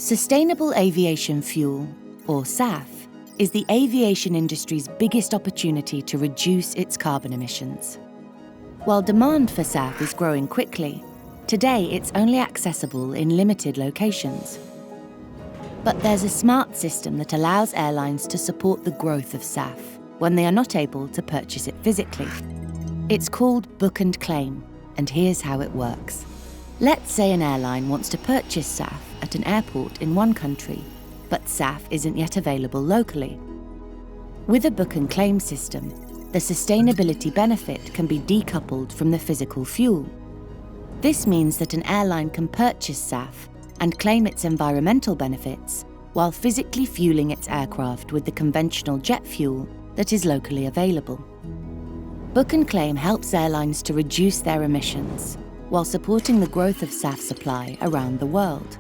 Sustainable aviation fuel, or SAF, is the aviation industry's biggest opportunity to reduce its carbon emissions. While demand for SAF is growing quickly, today it's only accessible in limited locations. But there's a smart system that allows airlines to support the growth of SAF when they are not able to purchase it physically. It's called Book and Claim, and here's how it works. Let's say an airline wants to purchase SAF at an airport in one country, but SAF isn't yet available locally. With a book and claim system, the sustainability benefit can be decoupled from the physical fuel. This means that an airline can purchase SAF and claim its environmental benefits while physically fueling its aircraft with the conventional jet fuel that is locally available. Book and claim helps airlines to reduce their emissions while supporting the growth of SAF supply around the world.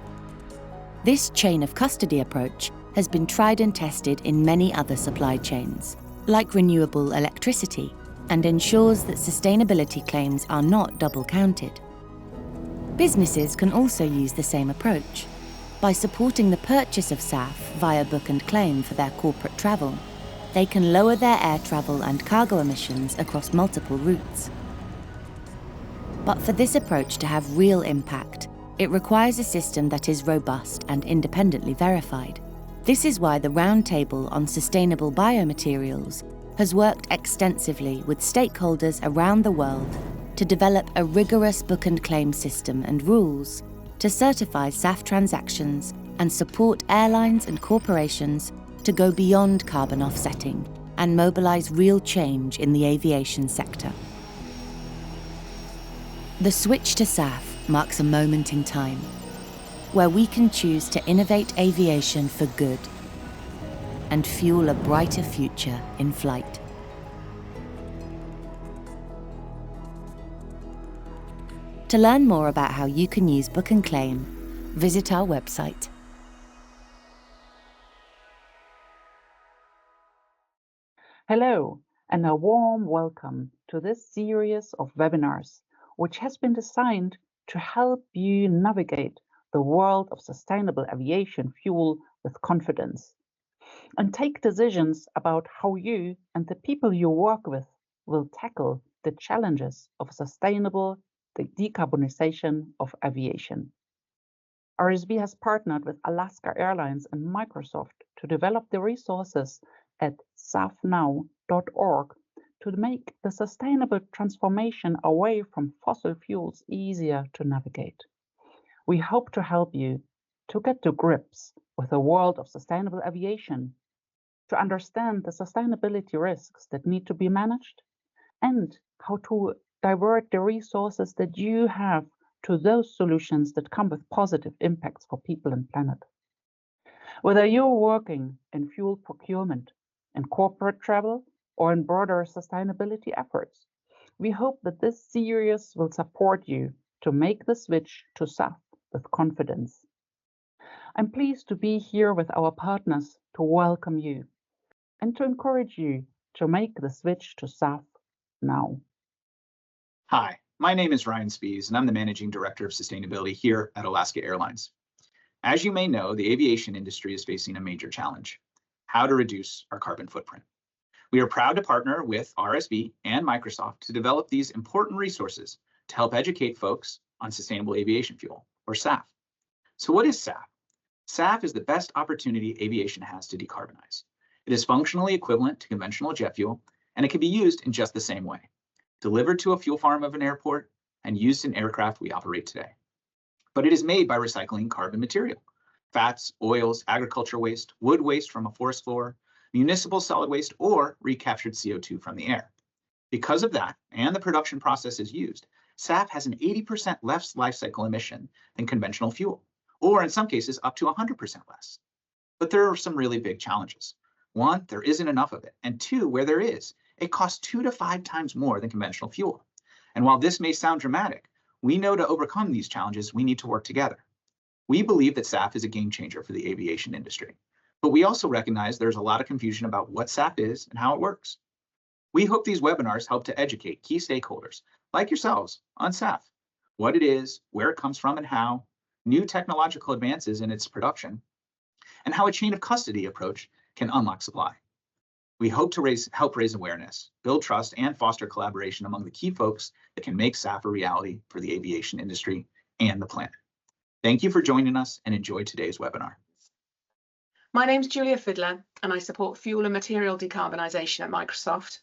This chain of custody approach has been tried and tested in many other supply chains, like renewable electricity, and ensures that sustainability claims are not double counted. Businesses can also use the same approach. By supporting the purchase of SAF via book and claim for their corporate travel, they can lower their air travel and cargo emissions across multiple routes. But for this approach to have real impact, it requires a system that is robust and independently verified. This is why the Roundtable on Sustainable Biomaterials has worked extensively with stakeholders around the world to develop a rigorous book and claim system and rules to certify SAF transactions and support airlines and corporations to go beyond carbon offsetting and mobilize real change in the aviation sector. The switch to SAF marks a moment in time where we can choose to innovate aviation for good and fuel a brighter future in flight. To learn more about how you can use Book and Claim, visit our website. Hello, and a warm welcome to this series of webinars, which has been designed to help you navigate the world of sustainable aviation fuel with confidence and take decisions about how you and the people you work with will tackle the challenges of sustainable decarbonization of aviation. RSB has partnered with Alaska Airlines and Microsoft to develop the resources at safnow.org to make the sustainable transformation away from fossil fuels easier to navigate. We hope to help you to get to grips with the world of sustainable aviation, to understand the sustainability risks that need to be managed, and how to divert the resources that you have to those solutions that come with positive impacts for people and planet. Whether you're working in fuel procurement, in corporate travel, or in broader sustainability efforts, we hope that this series will support you to make the switch to SAF with confidence. I'm pleased to be here with our partners to welcome you and to encourage you to make the switch to SAF now. Hi, my name is Ryan Spies, and I'm the Managing Director of Sustainability here at Alaska Airlines. As you may know, the aviation industry is facing a major challenge: how to reduce our carbon footprint. We are proud to partner with RSB and Microsoft to develop these important resources to help educate folks on sustainable aviation fuel, or SAF. So what is SAF? SAF is the best opportunity aviation has to decarbonize. It is functionally equivalent to conventional jet fuel, and it can be used in just the same way: delivered to a fuel farm of an airport and used in aircraft we operate today. But it is made by recycling carbon material: fats, oils, agriculture waste, wood waste from a forest floor, municipal solid waste, or recaptured CO2 from the air. Because of that, and the production processes used, SAF has an 80% less life cycle emission than conventional fuel, or in some cases up to 100% less. But there are some really big challenges. One, there isn't enough of it. And two, where there is, it costs 2 to 5 times more than conventional fuel. And while this may sound dramatic, we know to overcome these challenges, we need to work together. We believe that SAF is a game changer for the aviation industry, but we also recognize there's a lot of confusion about what SAF is and how it works. We hope these webinars help to educate key stakeholders like yourselves on SAF, what it is, where it comes from and how, new technological advances in its production, and how a chain of custody approach can unlock supply. We hope to help raise awareness, build trust, and foster collaboration among the key folks that can make SAF a reality for the aviation industry and the planet. Thank you for joining us and enjoy today's webinar. My name's Julia Fiddler, and I support fuel and material decarbonisation at Microsoft.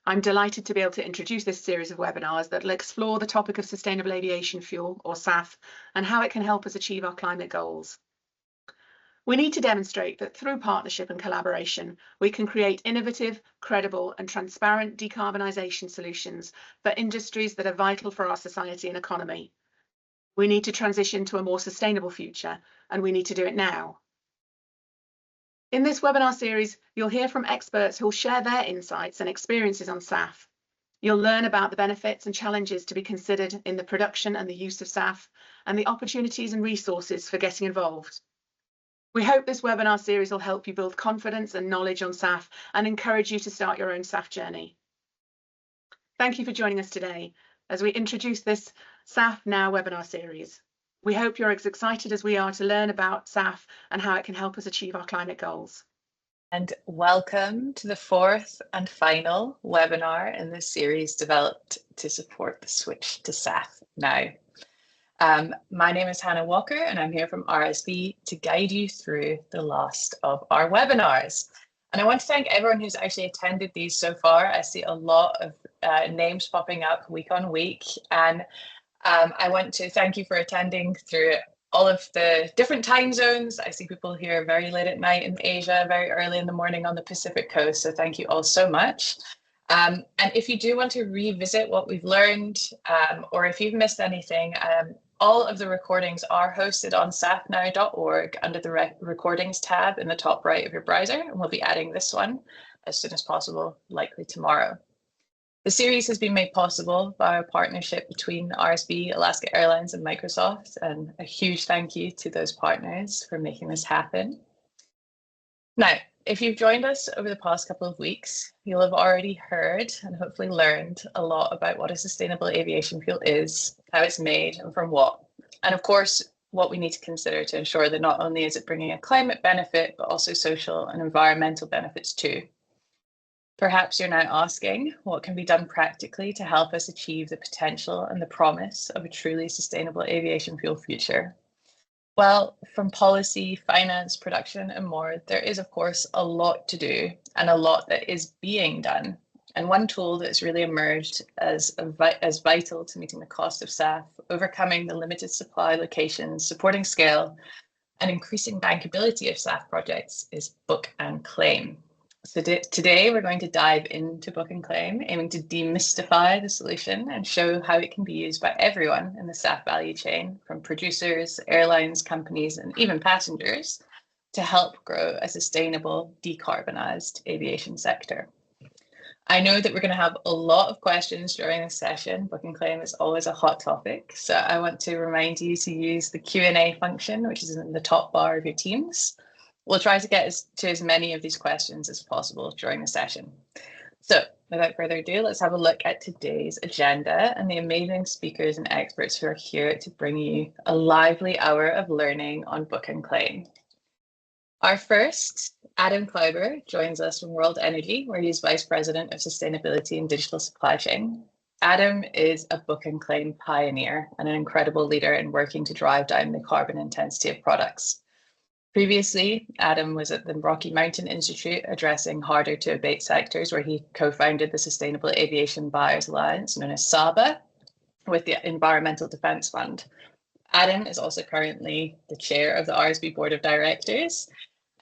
I'm delighted to be able to introduce this series of webinars that will explore the topic of sustainable aviation fuel, or SAF, and how it can help us achieve our climate goals. We need to demonstrate that through partnership and collaboration, we can create innovative, credible and transparent decarbonisation solutions for industries that are vital for our society and economy. We need to transition to a more sustainable future, and we need to do it now. In this webinar series, you'll hear from experts who'll share their insights and experiences on SAF. You'll learn about the benefits and challenges to be considered in the production and the use of SAF, and the opportunities and resources for getting involved. We hope this webinar series will help you build confidence and knowledge on SAF and encourage you to start your own SAF journey. Thank you for joining us today as we introduce this SAF Now webinar series. We hope you're as excited as we are to learn about SAF and how it can help us achieve our climate goals. And welcome to the fourth and final webinar in this series developed to support the switch to SAF now. My name is Hannah Walker and I'm here from RSB to guide you through the last of our webinars. And I want to thank everyone who's actually attended these so far. I see a lot of names popping up week on week, and I want to thank you for attending through all of the different time zones. I see people here very late at night in Asia, very early in the morning on the Pacific coast. So thank you all so much. And if you do want to revisit what we've learned, or if you've missed anything, all of the recordings are hosted on safnow.org under the recordings tab in the top right of your browser. And we'll be adding this one as soon as possible, likely tomorrow. The series has been made possible by a partnership between RSB, Alaska Airlines and Microsoft, and a huge thank you to those partners for making this happen. Now, if you've joined us over the past couple of weeks, you'll have already heard and hopefully learned a lot about what a sustainable aviation fuel is, how it's made and from what, and of course, what we need to consider to ensure that not only is it bringing a climate benefit, but also social and environmental benefits too. Perhaps you're now asking what can be done practically to help us achieve the potential and the promise of a truly sustainable aviation fuel future. Well, from policy, finance, production and more, there is of course a lot to do and a lot that is being done. And one tool that's really emerged as vital to meeting the cost of SAF, overcoming the limited supply locations, supporting scale and increasing bankability of SAF projects is book and claim. So today we're going to dive into book and claim, aiming to demystify the solution and show how it can be used by everyone in the SAF value chain, from producers, airlines, companies, and even passengers, to help grow a sustainable, decarbonised aviation sector. I know that we're going to have a lot of questions during this session. Book and claim is always a hot topic, so I want to remind you to use the Q&A function, which is in the top bar of your Teams. We'll try to get to as many of these questions as possible during the session. So without further ado, let's have a look at today's agenda and the amazing speakers and experts who are here to bring you a lively hour of learning on book and claim. Our first, Adam Kleiber, joins us from World Energy, where he's Vice President of Sustainability and Digital Supply Chain. Adam is a book and claim pioneer and an incredible leader in working to drive down the carbon intensity of products. Previously, Adam was at the Rocky Mountain Institute addressing harder to abate sectors, where he co-founded the Sustainable Aviation Buyers Alliance, known as SABA, with the Environmental Defence Fund. Adam is also currently the chair of the RSB Board of Directors,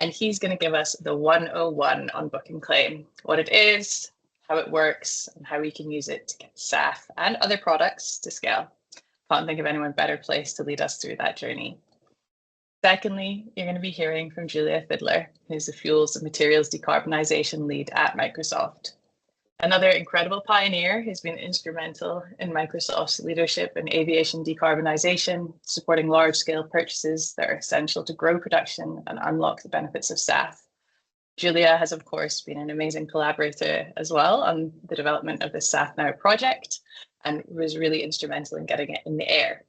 and he's going to give us the 101 on book and claim, what it is, how it works, and how we can use it to get SAF and other products to scale. Can't think of anyone better placed to lead us through that journey. Secondly, you're going to be hearing from Julia Fiddler, who's the Fuels and Materials Decarbonisation Lead at Microsoft. Another incredible pioneer who's been instrumental in Microsoft's leadership in aviation decarbonisation, supporting large-scale purchases that are essential to grow production and unlock the benefits of SAF. Julia has, of course, been an amazing collaborator as well on the development of the SAF Now project and was really instrumental in getting it in the air.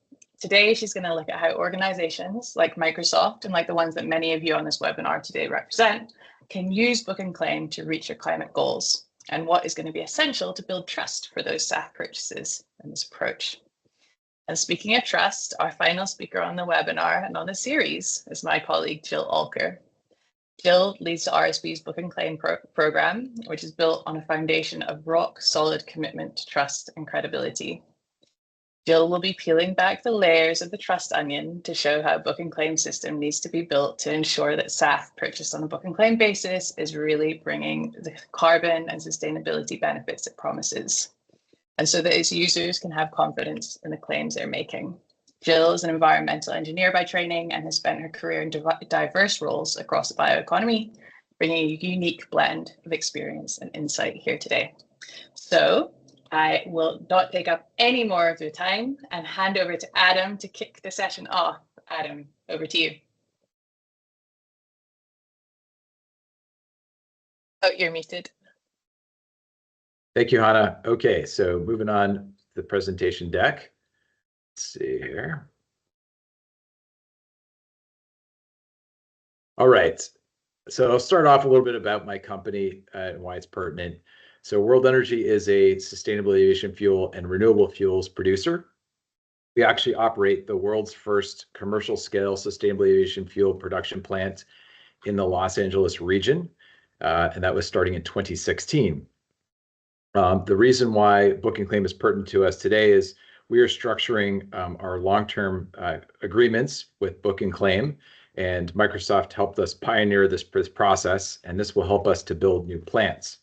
Today, she's going to look at how organizations like Microsoft and like the ones that many of you on this webinar today represent can use book and claim to reach their climate goals, and what is going to be essential to build trust for those SAF purchases and this approach. And speaking of trust, our final speaker on the webinar and on the series is my colleague, Jill Alker. Jill leads the RSB's book and claim program, which is built on a foundation of rock solid commitment to trust and credibility. Jill will be peeling back the layers of the trust onion to show how a book and claim system needs to be built to ensure that SAF purchased on a book and claim basis is really bringing the carbon and sustainability benefits it promises, and so that its users can have confidence in the claims they're making. Jill is an environmental engineer by training and has spent her career in diverse roles across the bioeconomy, bringing a unique blend of experience and insight here today. So I will not take up any more of your time and hand over to Adam to kick the session off. Adam, over to you. Oh, you're muted. Thank you, Hannah. Okay, so moving on to the presentation deck. Let's see here. All right, so I'll start off a little bit about my company and why it's pertinent. So World Energy is a sustainable aviation fuel and renewable fuels producer. We actually operate the world's first commercial scale sustainable aviation fuel production plant in the Los Angeles region, and that was starting in 2016. The reason why book and claim is pertinent to us today is we are structuring our long-term agreements with book and claim, and Microsoft helped us pioneer this process, and this will help us to build new plants.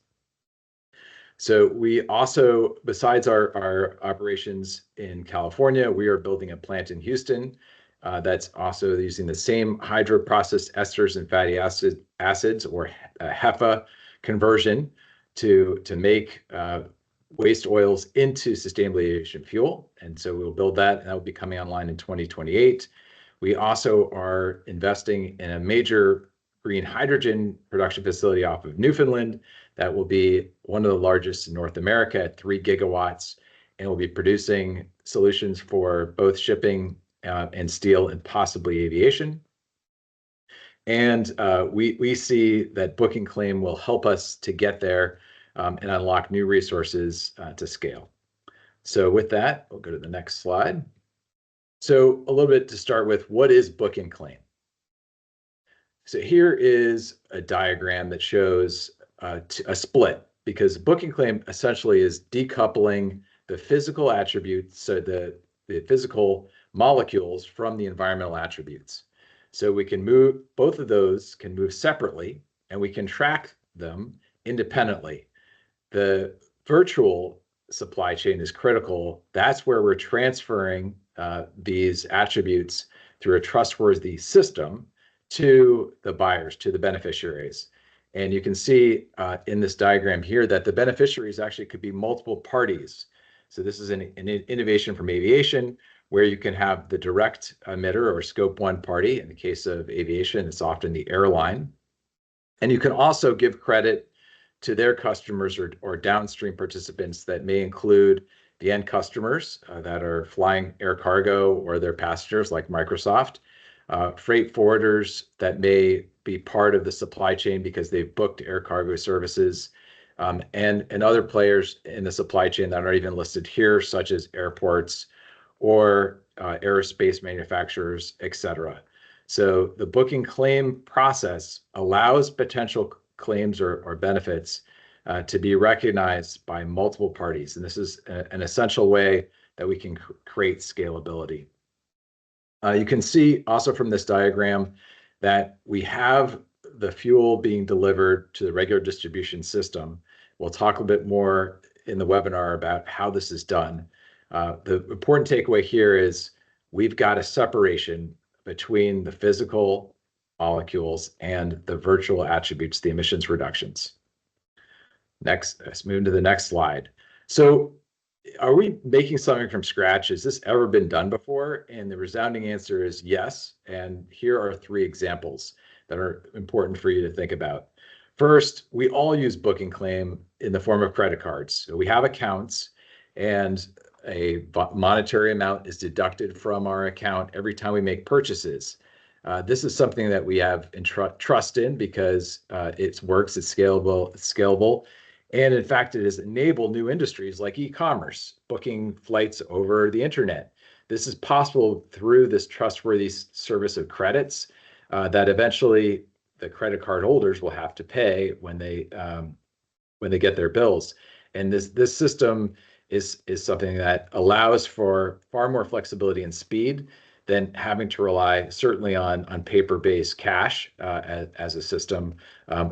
So we also, besides our operations in California, we are building a plant in Houston that's also using the same hydroprocessed esters and fatty acids or HEFA conversion to make waste oils into sustainable aviation fuel. And so we'll build that, and that will be coming online in 2028. We also are investing in a major green hydrogen production facility off of Newfoundland that will be one of the largest in North America at 3 gigawatts, and will be producing solutions for both shipping and steel and possibly aviation. And we see that book and claim will help us to get there and unlock new resources to scale. So with that, we'll go to the next slide. So a little bit to start with, what is book and claim? So here is a diagram that shows a split, because book and claim essentially is decoupling the physical attributes, so the physical molecules from the environmental attributes. So we can move, both of those can move separately, and we can track them independently. The virtual supply chain is critical. That's where we're transferring these attributes through a trustworthy system to the buyers, to the beneficiaries. And you can see in this diagram here that the beneficiaries actually could be multiple parties. So this is an innovation from aviation, where you can have the direct emitter or scope 1 party. In the case of aviation, it's often the airline. And you can also give credit to their customers or downstream participants that may include the end customers that are flying air cargo or their passengers, like Microsoft, freight forwarders that may be part of the supply chain because they've booked air cargo services, and other players in the supply chain that are even listed here, such as airports or aerospace manufacturers, etc. So the booking claim process allows potential claims or benefits to be recognized by multiple parties. And this is an essential way that we can create scalability. You can see also from this diagram that we have the fuel being delivered to the regular distribution system. We'll talk a bit more in the webinar about how this is done. The important takeaway here is we've got a separation between the physical molecules and the virtual attributes, the emissions reductions. Next, let's move to the next slide. So are we making something from scratch? Has this ever been done before? And the resounding answer is yes. And here are 3 examples that are important for you to think about. First, we all use book and claim in the form of credit cards. So we have accounts, and a monetary amount is deducted from our account every time we make purchases. This is something that we have trust in because it works, it's scalable, and in fact, it has enabled new industries like e-commerce, booking flights over the internet. This is possible through this trustworthy service of credits that eventually the credit card holders will have to pay when they get their bills. And this system is something that allows for far more flexibility and speed than having to rely certainly on paper-based cash as a system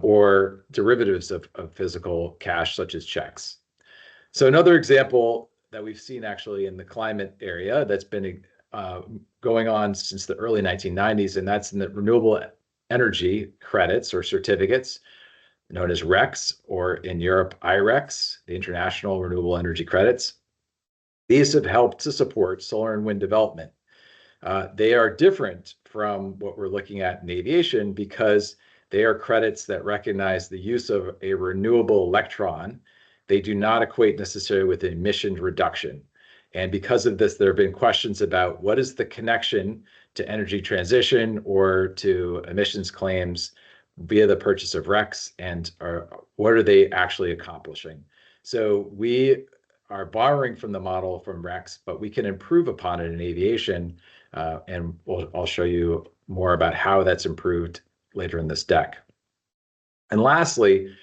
or derivatives of physical cash such as checks. So another example that we've seen actually in the climate area that's been going on since the early 1990s, and that's in the renewable energy credits or certificates, known as RECs, or in Europe, IRECs, the International Renewable Energy Credits. These have helped to support solar and wind development. They are different from what we're looking at in aviation because they are credits that recognize the use of a renewable electron. They do not equate necessarily with emission reduction. And because of this, there have been questions about what is the connection to energy transition or to emissions claims via the purchase of RECs, and what are they actually accomplishing? So we are borrowing from the model from RECs, but we can improve upon it in aviation, and I'll show you more about how that's improved later in this deck. And lastly,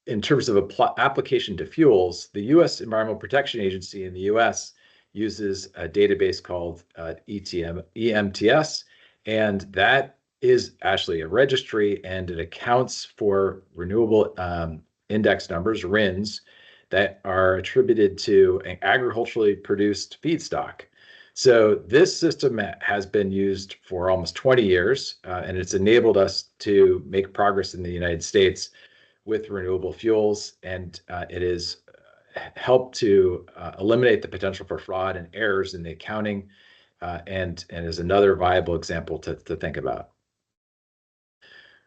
in terms of application to fuels, the U.S. Environmental Protection Agency in the U.S. uses a database called EMTS, and that is actually a registry, and it accounts for renewable index numbers, RINs, that are attributed to an agriculturally produced feedstock. So this system has been used for almost 20 years, and it's enabled us to make progress in the United States with renewable fuels, and it has helped to eliminate the potential for fraud and errors in the accounting, and is another viable example to think about.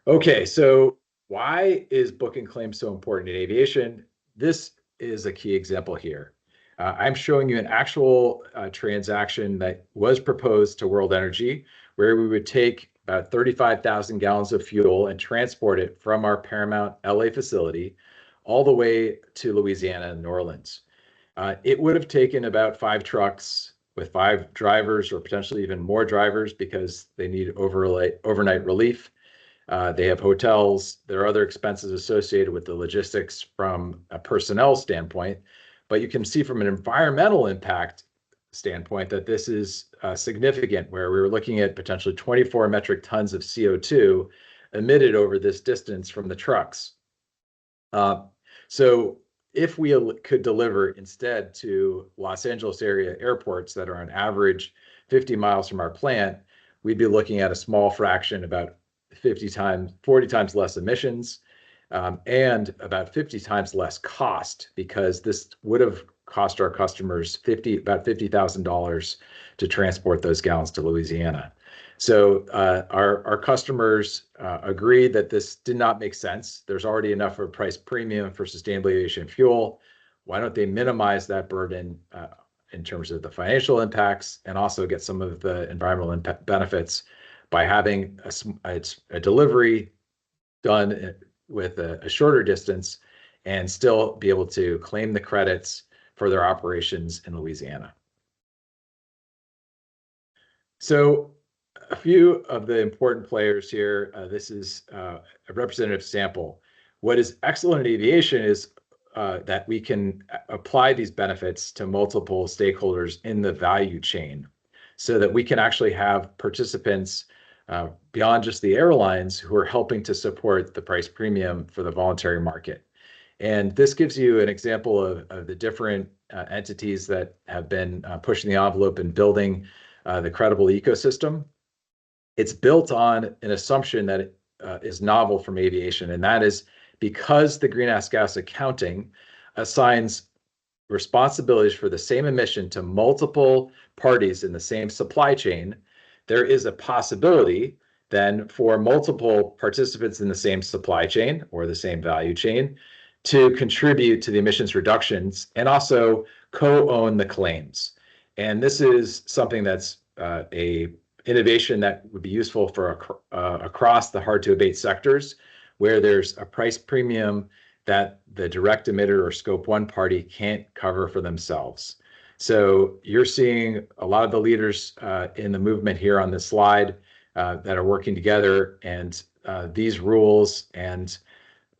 Okay, so why is booking claims so important in aviation? This is a key example here. I'm showing you an actual transaction that was proposed to World Energy, where we would take about 35,000 gallons of fuel and transport it from our Paramount LA facility all the way to Louisiana and New Orleans. It would have taken about 5 trucks with 5 drivers or potentially even more drivers because they need overnight relief. They have hotels. There are other expenses associated with the logistics from a personnel standpoint, but you can see from an environmental impact standpoint that this is significant, where we were looking at potentially 24 metric tons of CO2 emitted over this distance from the trucks. So if we could deliver instead to Los Angeles area airports that are on average 50 miles from our plant, we'd be looking at a small fraction, about 40 times less emissions, and about 50 times less cost, because this would have cost our customers about $50,000 to transport those gallons to Louisiana. So our customers agreed that this did not make sense. There's already enough of a price premium for sustainable aviation fuel. Why don't they minimize that burden in terms of the financial impacts and also get some of the environmental benefits by having a delivery done with a shorter distance and still be able to claim the credits for their operations in Louisiana. So a few of the important players here, this is a representative sample. What is excellent in aviation is that we can apply these benefits to multiple stakeholders in the value chain so that we can actually have participants beyond just the airlines who are helping to support the price premium for the voluntary market. And this gives you an example of the different entities that have been pushing the envelope and building the credible ecosystem. It's built on an assumption that is novel from aviation, and that is because the greenhouse gas accounting assigns responsibilities for the same emission to multiple parties in the same supply chain, there is a possibility then for multiple participants in the same supply chain or the same value chain to contribute to the emissions reductions and also co-own the claims. And this is something that's a innovation that would be useful for across the hard-to-abate sectors, where there's a price premium that the direct emitter or scope 1 party can't cover for themselves. So you're seeing a lot of the leaders in the movement here on this slide that are working together, and these rules and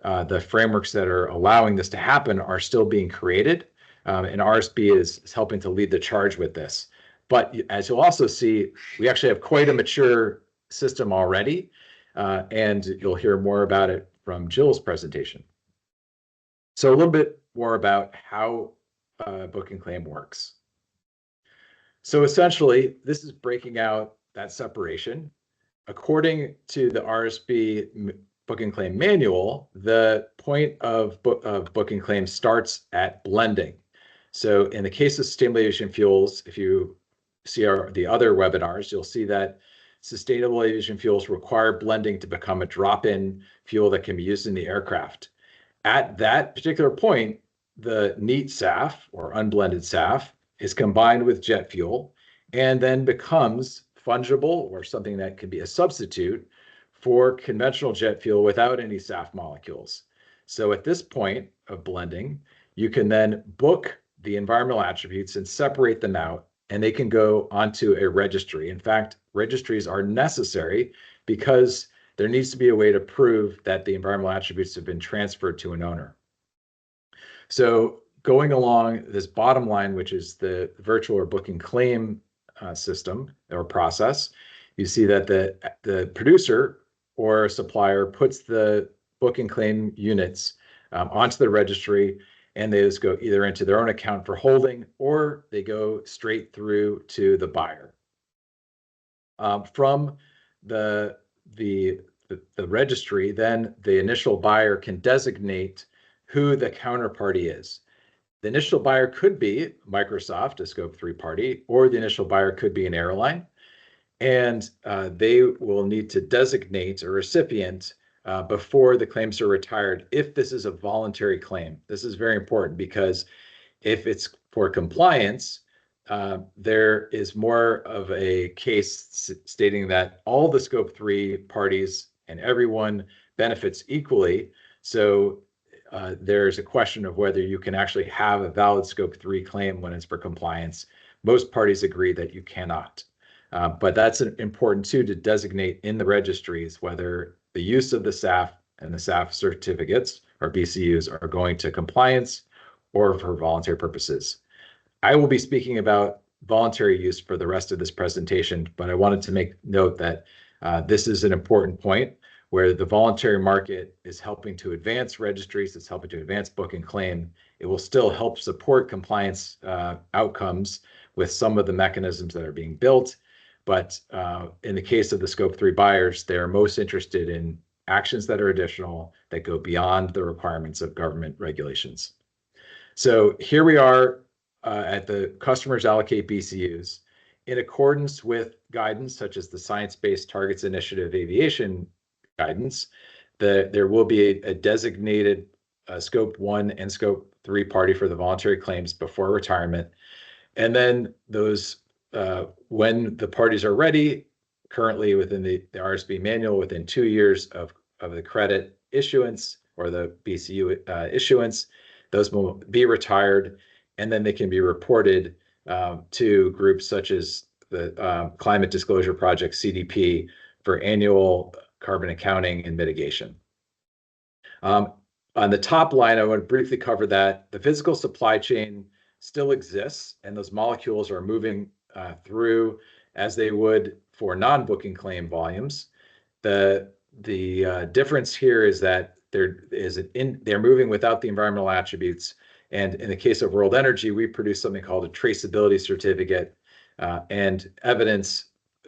the frameworks that are allowing this to happen are still being created, and RSB is helping to lead the charge with this. But as you'll also see, we actually have quite a mature system already, and you'll hear more about it from Jill's presentation. So a little bit more about how book and claim works. So essentially, this is breaking out that separation. According to the RSB book and claim manual, the point of book and claim starts at blending. So in the case of sustainable aviation fuels, if you see the other webinars, you'll see that sustainable aviation fuels require blending to become a drop-in fuel that can be used in the aircraft. At that particular point, the neat SAF or unblended SAF is combined with jet fuel and then becomes fungible or something that can be a substitute for conventional jet fuel without any SAF molecules. So at this point of blending, you can then book the environmental attributes and separate them out, and they can go onto a registry. In fact, registries are necessary because there needs to be a way to prove that the environmental attributes have been transferred to an owner. So going along this bottom line, which is the virtual or book and claim system or process, you see that the producer or supplier puts the book and claim units onto the registry, and they just go either into their own account for holding, or they go straight through to the buyer. From the registry, then the initial buyer can designate who the counterparty is. The initial buyer could be Microsoft, a scope 3 party, or the initial buyer could be an airline. And they will need to designate a recipient before the claims are retired if this is a voluntary claim. This is very important because if it's for compliance, there is more of a case stating that all the scope 3 parties and everyone benefits equally. So there's a question of whether you can actually have a valid scope 3 claim when it's for compliance. Most parties agree that you cannot. But that's important too, to designate in the registries whether the use of the SAF and the SAF certificates or BCUs are going to compliance or for voluntary purposes. I will be speaking about voluntary use for the rest of this presentation, but I wanted to make note that this is an important point where the voluntary market is helping to advance registries, it's helping to advance book and claim. It will still help support compliance outcomes with some of the mechanisms that are being built. But in the case of the scope 3 buyers, they're most interested in actions that are additional that go beyond the requirements of government regulations. So here we are at the customers allocate BCUs. In accordance with guidance such as the Science-Based Targets Initiative aviation guidance, there will be a designated scope 1 and scope 3 party for the voluntary claims before retirement. And then those when the parties are ready, currently within the RSB manual, within 2 years of the credit issuance or the BCU issuance, those will be retired, and then they can be reported to groups such as the Climate Disclosure Project, CDP, for annual carbon accounting and mitigation. On the top line, I want to briefly cover that the physical supply chain still exists, and those molecules are moving through as they would for non-booking claim volumes. The difference here is that they're moving without the environmental attributes. And in the case of World Energy, we produce something called a traceability certificate and evidence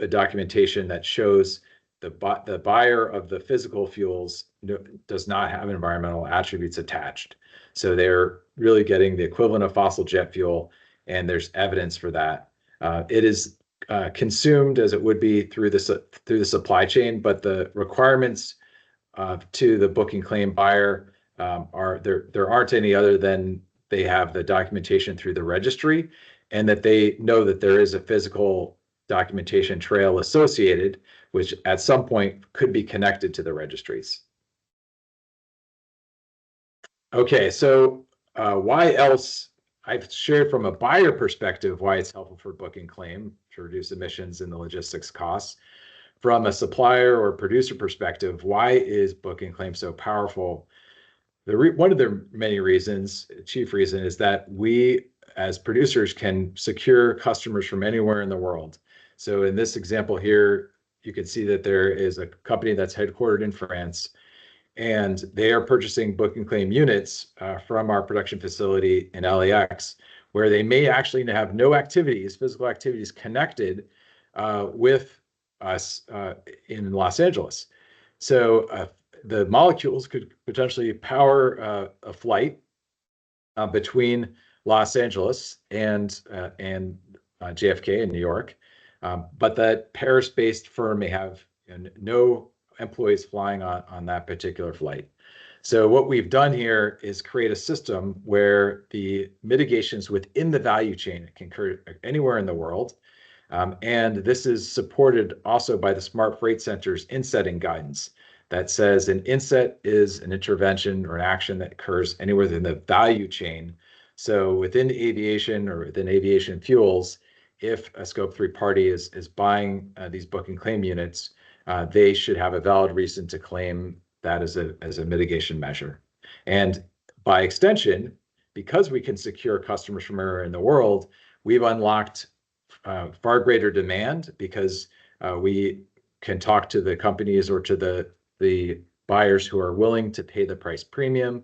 documentation that shows the buyer of the physical fuels does not have environmental attributes attached. So they're really getting the equivalent of fossil jet fuel, and there's evidence for that. It is consumed as it would be through the supply chain, but the requirements to the booking claim buyer there aren't any other than they have the documentation through the registry, and that they know that there is a physical documentation trail associated, which at some point could be connected to the registries. Okay, so why else? I've shared from a buyer perspective why it's helpful for book and claim to reduce emissions and the logistics costs. From a supplier or producer perspective, why is book and claim so powerful? One of the many reasons, chief reason, is that we as producers can secure customers from anywhere in the world. So in this example here, you can see that there is a company that's headquartered in France, and they are purchasing book and claim units from our production facility in LAX, where they may actually have no activities, physical activities connected with us in Los Angeles. So the molecules could potentially power a flight between Los Angeles and JFK in New York, but that Paris-based firm may have no employees flying on that particular flight. So what we've done here is create a system where the mitigations within the value chain can occur anywhere in the world. And this is supported also by the Smart Freight Center's insetting guidance that says an inset is an intervention or an action that occurs anywhere in the value chain. So within aviation or within aviation fuels, if a Scope 3 party is buying these book and claim units, they should have a valid reason to claim that as a mitigation measure. And by extension, because we can secure customers from everywhere in the world, we've unlocked far greater demand because we can talk to the companies or to the buyers who are willing to pay the price premium.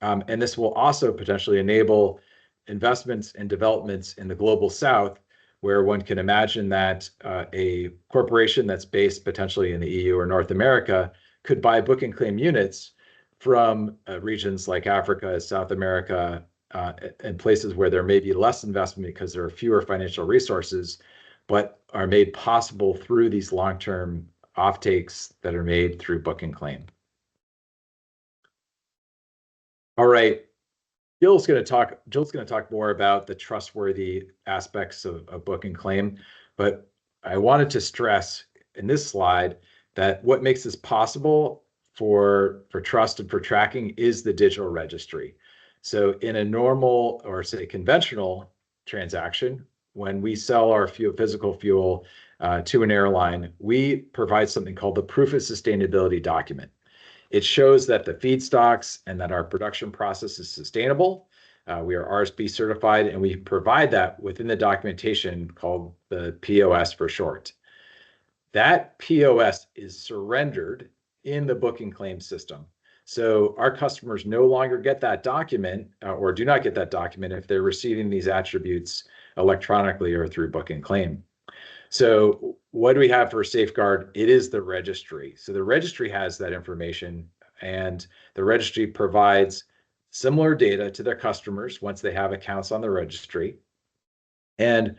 And this will also potentially enable investments and developments in the global south, where one can imagine that a corporation that's based potentially in the EU or North America could buy book and claim units from regions like Africa, South America, and places where there may be less investment because there are fewer financial resources, but are made possible through these long-term offtakes that are made through book and claim. All right, Jill's going to talk more about the trustworthy aspects of book and claim, but I wanted to stress in this slide that what makes this possible for trust and for tracking is the digital registry. So in a normal or say conventional transaction, when we sell our physical fuel to an airline, we provide something called the proof of sustainability document. It shows that the feedstocks and that our production process is sustainable. We are RSB certified, and we provide that within the documentation called the POS for short. That POS is surrendered in the book and claim system. So our customers no longer get that document or do not get that document if they're receiving these attributes electronically or through book and claim. So what do we have for a safeguard? It is the registry. So the registry has that information, and the registry provides similar data to their customers once they have accounts on the registry, and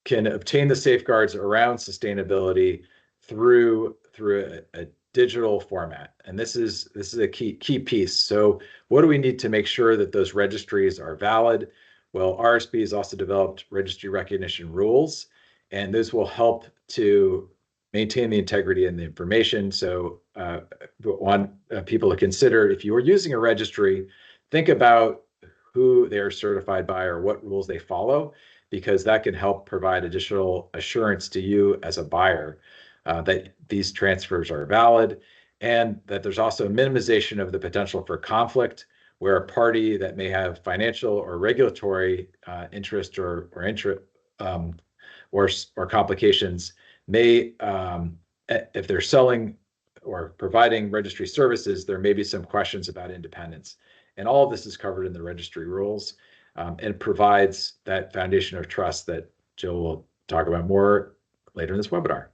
can obtain the safeguards around sustainability through a digital format. And this is a key piece. So what do we need to make sure that those registries are valid? Well, RSB has also developed registry recognition rules, and this will help to maintain the integrity and the information. So want people to consider, if you are using a registry, think about who they are certified by or what rules they follow, because that can help provide additional assurance to you as a buyer that these transfers are valid, and that there's also a minimization of the potential for conflict, where a party that may have financial or regulatory interest or complications may, if they're selling or providing registry services, there may be some questions about independence. And all of this is covered in the registry rules, and provides that foundation of trust that Jill will talk about more later in this webinar.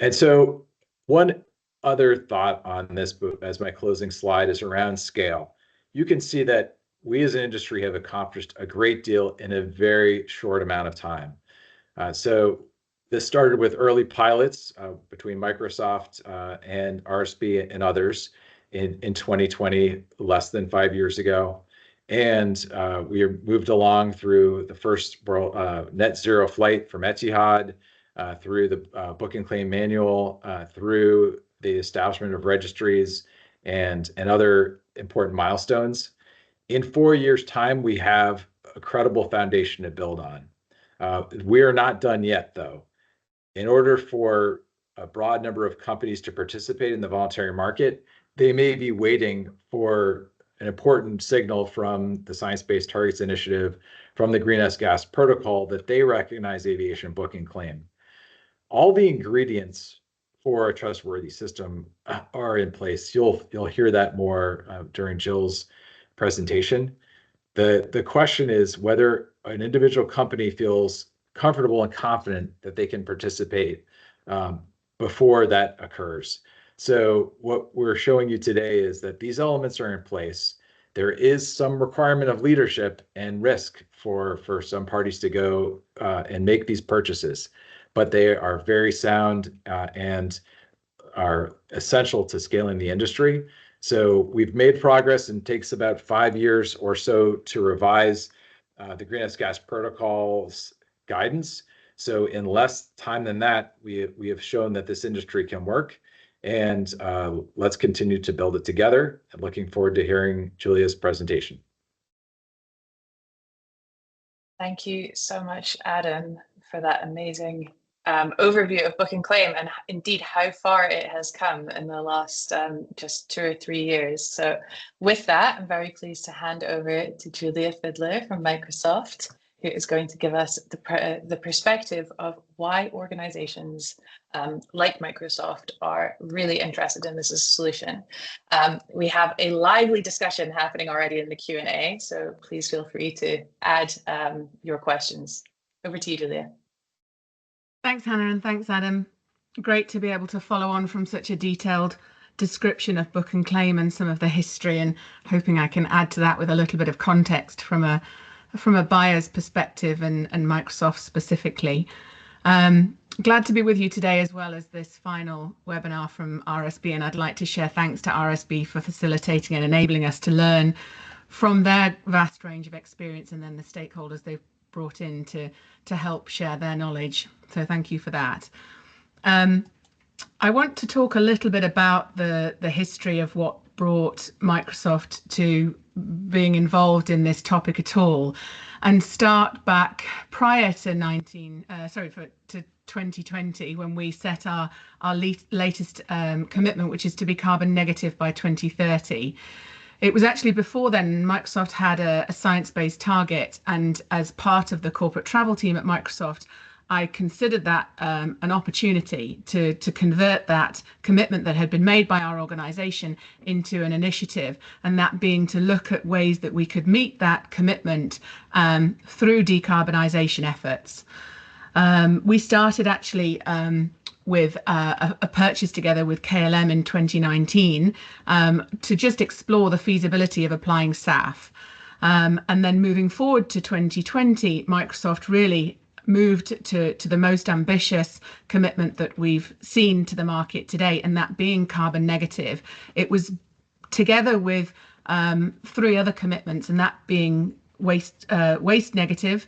And so one other thought on this as my closing slide is around scale. You can see that we as an industry have accomplished a great deal in a very short amount of time. So this started with early pilots between Microsoft and RSB and others. in 2020, less than 5 years ago. And we moved along through the first net zero flight from Etihad, through the book and claim manual, through the establishment of registries and other important milestones. In 4 years' time, we have a credible foundation to build on. We are not done yet, though. In order for a broad number of companies to participate in the voluntary market, they may be waiting for an important signal from the Science Based Targets Initiative, from the Greenhouse Gas Protocol, that they recognize aviation book and claim. All the ingredients for a trustworthy system are in place. You'll hear that more during Jill's presentation. The question is whether an individual company feels comfortable and confident that they can participate before that occurs. So what we're showing you today is that these elements are in place. There is some requirement of leadership and risk for some parties to go and make these purchases, but they are very sound and are essential to scaling the industry. So we've made progress, and it takes about 5 years or so to revise the Greenhouse Gas Protocol's guidance. So in less time than that, we have shown that this industry can work, and let's continue to build it together. I'm looking forward to hearing Julia's presentation. Thank you so much, Adam, for that amazing overview of book and claim, and indeed how far it has come in the last just 2 or 3 years. So with that, I'm very pleased to hand over to Julia Fiedler from Microsoft, who is going to give us the perspective of why organizations like Microsoft are really interested in this as a solution. We have a lively discussion happening already in the Q&A, so please feel free to add your questions. Over to you, Julia. Thanks, Hannah, and thanks, Adam. Great to be able to follow on from such a detailed description of book and claim and some of the history, and hoping I can add to that with a little bit of context from a buyer's perspective and Microsoft specifically. Glad to be with you today, as well as this final webinar from RSB, and I'd like to share thanks to RSB for facilitating and enabling us to learn from their vast range of experience, and then the stakeholders they've brought in to help share their knowledge. So thank you for that. I want to talk a little bit about the history of what brought Microsoft to being involved in this topic at all, and start back prior to 2020, when we set our latest commitment, which is to be carbon negative by 2030. It was actually before then Microsoft had a science-based target, and as part of the corporate travel team at Microsoft, I considered that an opportunity to convert that commitment that had been made by our organization into an initiative, and that being to look at ways that we could meet that commitment through decarbonisation efforts. We started actually with a purchase together with KLM in 2019 to just explore the feasibility of applying SAF. And then moving forward to 2020, Microsoft really moved to the most ambitious commitment that we've seen to the market today, and that being carbon negative. It was together with 3 other commitments, and that being waste negative,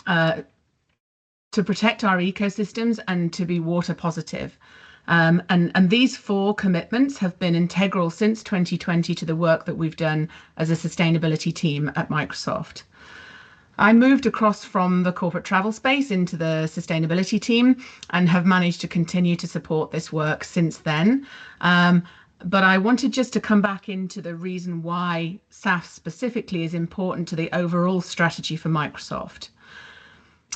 to protect our ecosystems, and to be water positive. And these 4 commitments have been integral since 2020 to the work that we've done as a sustainability team at Microsoft. I moved across from the corporate travel space into the sustainability team, and have managed to continue to support this work since then. But I wanted just to come back into the reason why SAF specifically is important to the overall strategy for Microsoft.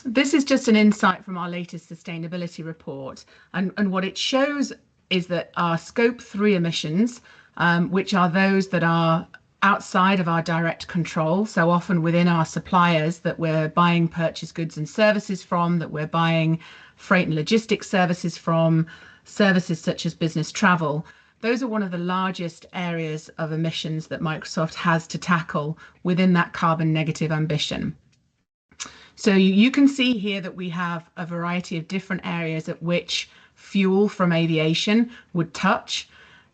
This is just an insight from our latest sustainability report, and what it shows is that our scope 3 emissions, which are those that are outside of our direct control, so often within our suppliers that we're buying purchase goods and services from, that we're buying freight and logistics services from, services such as business travel, those are one of the largest areas of emissions that Microsoft has to tackle within that carbon negative ambition. So you can see here that we have a variety of different areas at which fuel from aviation would touch.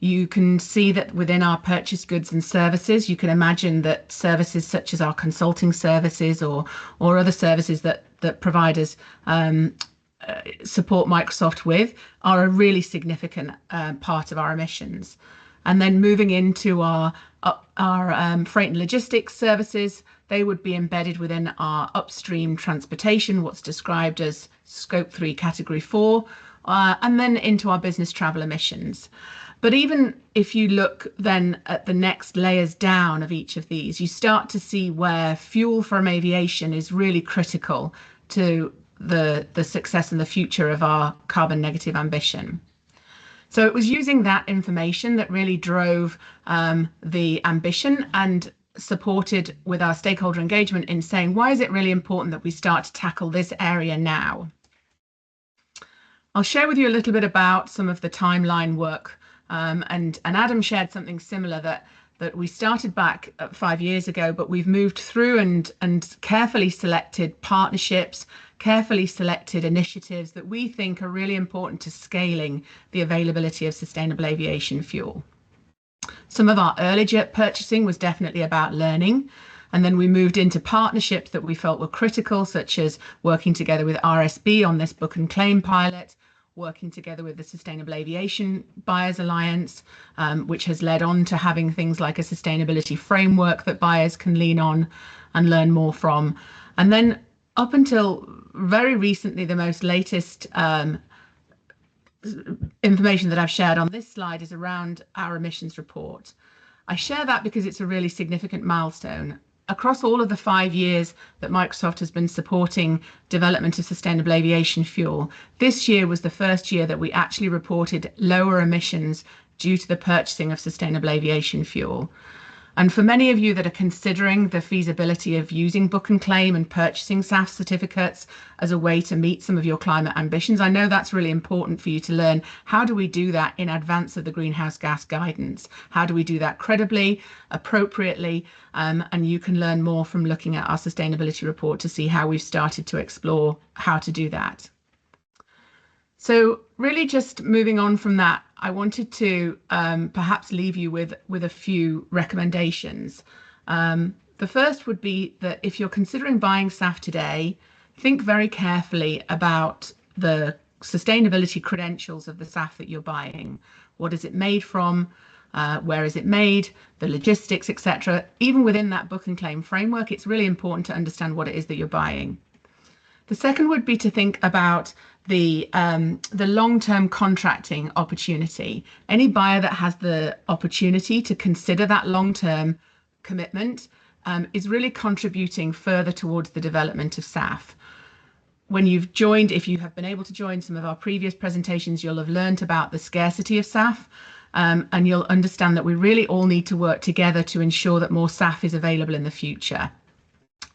You can see that within our purchased goods and services, you can imagine that services such as our consulting services or other services that providers support Microsoft with are a really significant part of our emissions. And then moving into our freight and logistics services, they would be embedded within our upstream transportation, what's described as Scope 3 Category 4, and then into our business travel emissions. But even if you look then at the next layers down of each of these, you start to see where fuel from aviation is really critical to the success and the future of our carbon negative ambition. So it was using that information that really drove the ambition and supported with our stakeholder engagement in saying, why is it really important that we start to tackle this area now? I'll share with you a little bit about some of the timeline work. And Adam shared something similar that we started back 5 years ago, but we've moved through and carefully selected partnerships, carefully selected initiatives that we think are really important to scaling the availability of sustainable aviation fuel. Some of our early purchasing was definitely about learning. And then we moved into partnerships that we felt were critical, such as working together with RSB on this book and claim pilot, working together with the Sustainable Aviation Buyers Alliance, which has led on to having things like a sustainability framework that buyers can lean on and learn more from. And then up until very recently, the most latest information that I've shared on this slide is around our emissions report. I share that because it's a really significant milestone. Across all of the 5 years that Microsoft has been supporting development of sustainable aviation fuel, this year was the first year that we actually reported lower emissions due to the purchasing of sustainable aviation fuel. And for many of you that are considering the feasibility of using book and claim and purchasing SAF certificates as a way to meet some of your climate ambitions, I know that's really important for you to learn. How do we do that in advance of the greenhouse gas guidance? How do we do that credibly, appropriately? And you can learn more from looking at our sustainability report to see how we've started to explore how to do that. So really just moving on from that, I wanted to perhaps leave you with a few recommendations. The first would be that if you're considering buying SAF today, think very carefully about the sustainability credentials of the SAF that you're buying. What is it made from? Where is it made? The logistics, etc. Even within that book and claim framework, it's really important to understand what it is that you're buying. The second would be to think about the long-term contracting opportunity. Any buyer that has the opportunity to consider that long-term commitment is really contributing further towards the development of SAF. When you've joined, if you have been able to join some of our previous presentations, you'll have learned about the scarcity of SAF, and you'll understand that we really all need to work together to ensure that more SAF is available in the future.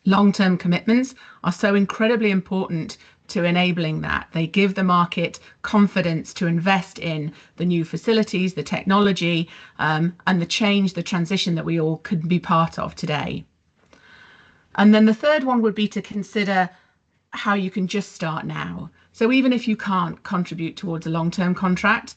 Long-term commitments are so incredibly important to enabling that. They give the market confidence to invest in the new facilities, the technology, and the change, the transition that we all could be part of today. And then the third one would be to consider how you can just start now. So even if you can't contribute towards a long-term contract,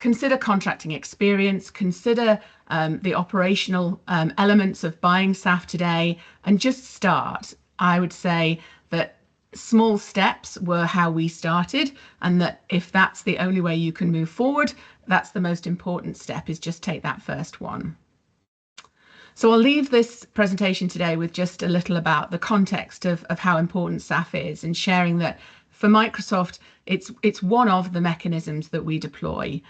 consider contracting experience, consider the operational elements of buying SAF today, and just start. I would say that small steps were how we started, and that if that's the only way you can move forward, that's the most important step, is just take that first one. So I'll leave this presentation today with just a little about the context of how important SAF is, and sharing that for Microsoft, it's one of the mechanisms that we deploy.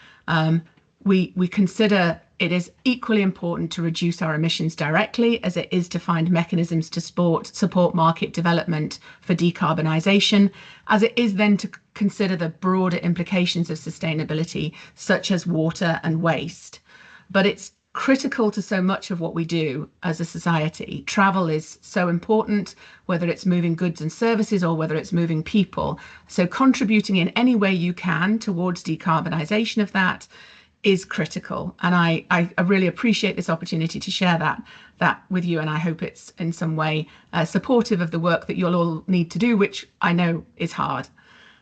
We consider it is equally important to reduce our emissions directly as it is to find mechanisms to support market development for decarbonisation, as it is then to consider the broader implications of sustainability, such as water and waste. But it's critical to so much of what we do as a society. Travel is so important, whether it's moving goods and services or whether it's moving people. So contributing in any way you can towards decarbonisation of that is critical. And I really appreciate this opportunity to share that with you, and I hope it's in some way supportive of the work that you'll all need to do, which I know is hard.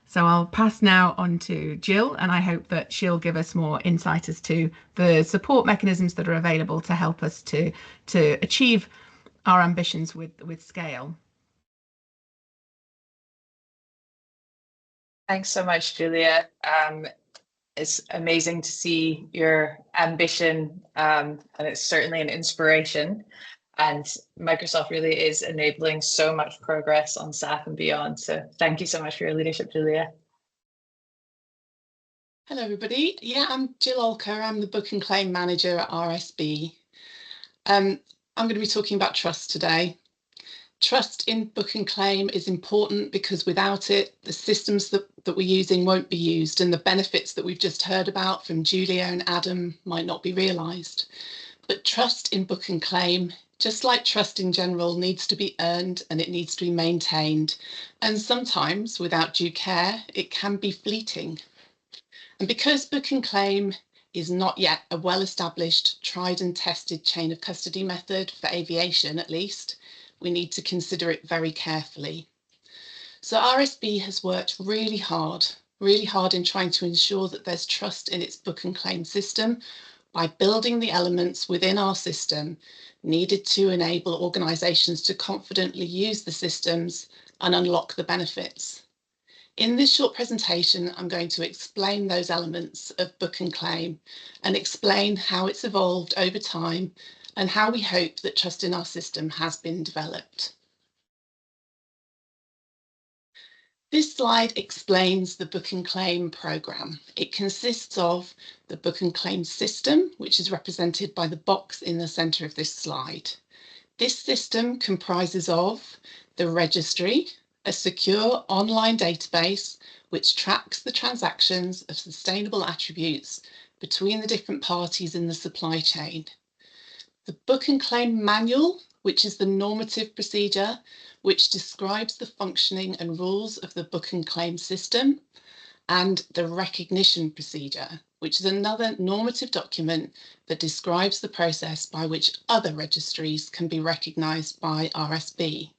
So I'll pass now on to Jill, and I hope that she'll give us more insight as to the support mechanisms that are available to help us to achieve our ambitions with scale. Thanks so much, Julia. It's amazing to see your ambition, and it's certainly an inspiration. And Microsoft really is enabling so much progress on SAF and beyond. So thank you so much for your leadership, Julia. Hello, everybody. Yeah, I'm Jill Olker. I'm the Book and Claim Manager at RSB. I'm going to be talking about trust today. Trust in book and claim is important because without it, the systems that we're using won't be used, and the benefits that we've just heard about from Julia and Adam might not be realised. But trust in book and claim, just like trust in general, needs to be earned and it needs to be maintained. And sometimes, without due care, it can be fleeting. And because book and claim is not yet a well-established, tried and tested chain of custody method for aviation, at least, we need to consider it very carefully. So RSB has worked really hard in trying to ensure that there's trust in its book and claim system by building the elements within our system needed to enable organisations to confidently use the systems and unlock the benefits. In this short presentation, I'm going to explain those elements of book and claim and explain how it's evolved over time and how we hope that trust in our system has been developed. This slide explains the book and claim programme. It consists of the book and claim system, which is represented by the box in the centre of this slide. This system comprises of the registry, a secure online database which tracks the transactions of sustainable attributes between the different parties in the supply chain. The book and claim manual, which is the normative procedure, which describes the functioning and rules of the book and claim system, and the recognition procedure, which is another normative document that describes the process by which other registries can be recognised by RSB.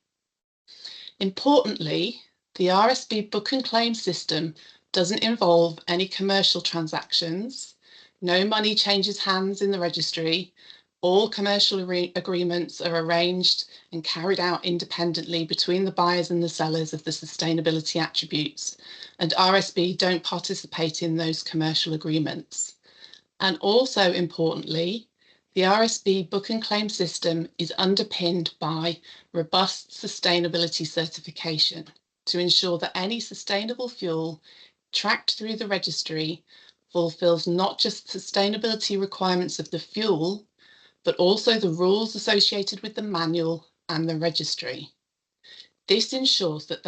Importantly, the RSB book and claim system doesn't involve any commercial transactions. No money changes hands in the registry. All commercial agreements are arranged and carried out independently between the buyers and the sellers of the sustainability attributes, and RSB don't participate in those commercial agreements. And also importantly, the RSB book and claim system is underpinned by robust sustainability certification to ensure that any sustainable fuel tracked through the registry fulfills not just sustainability requirements of the fuel, but also the rules associated with the manual and the registry. This ensures that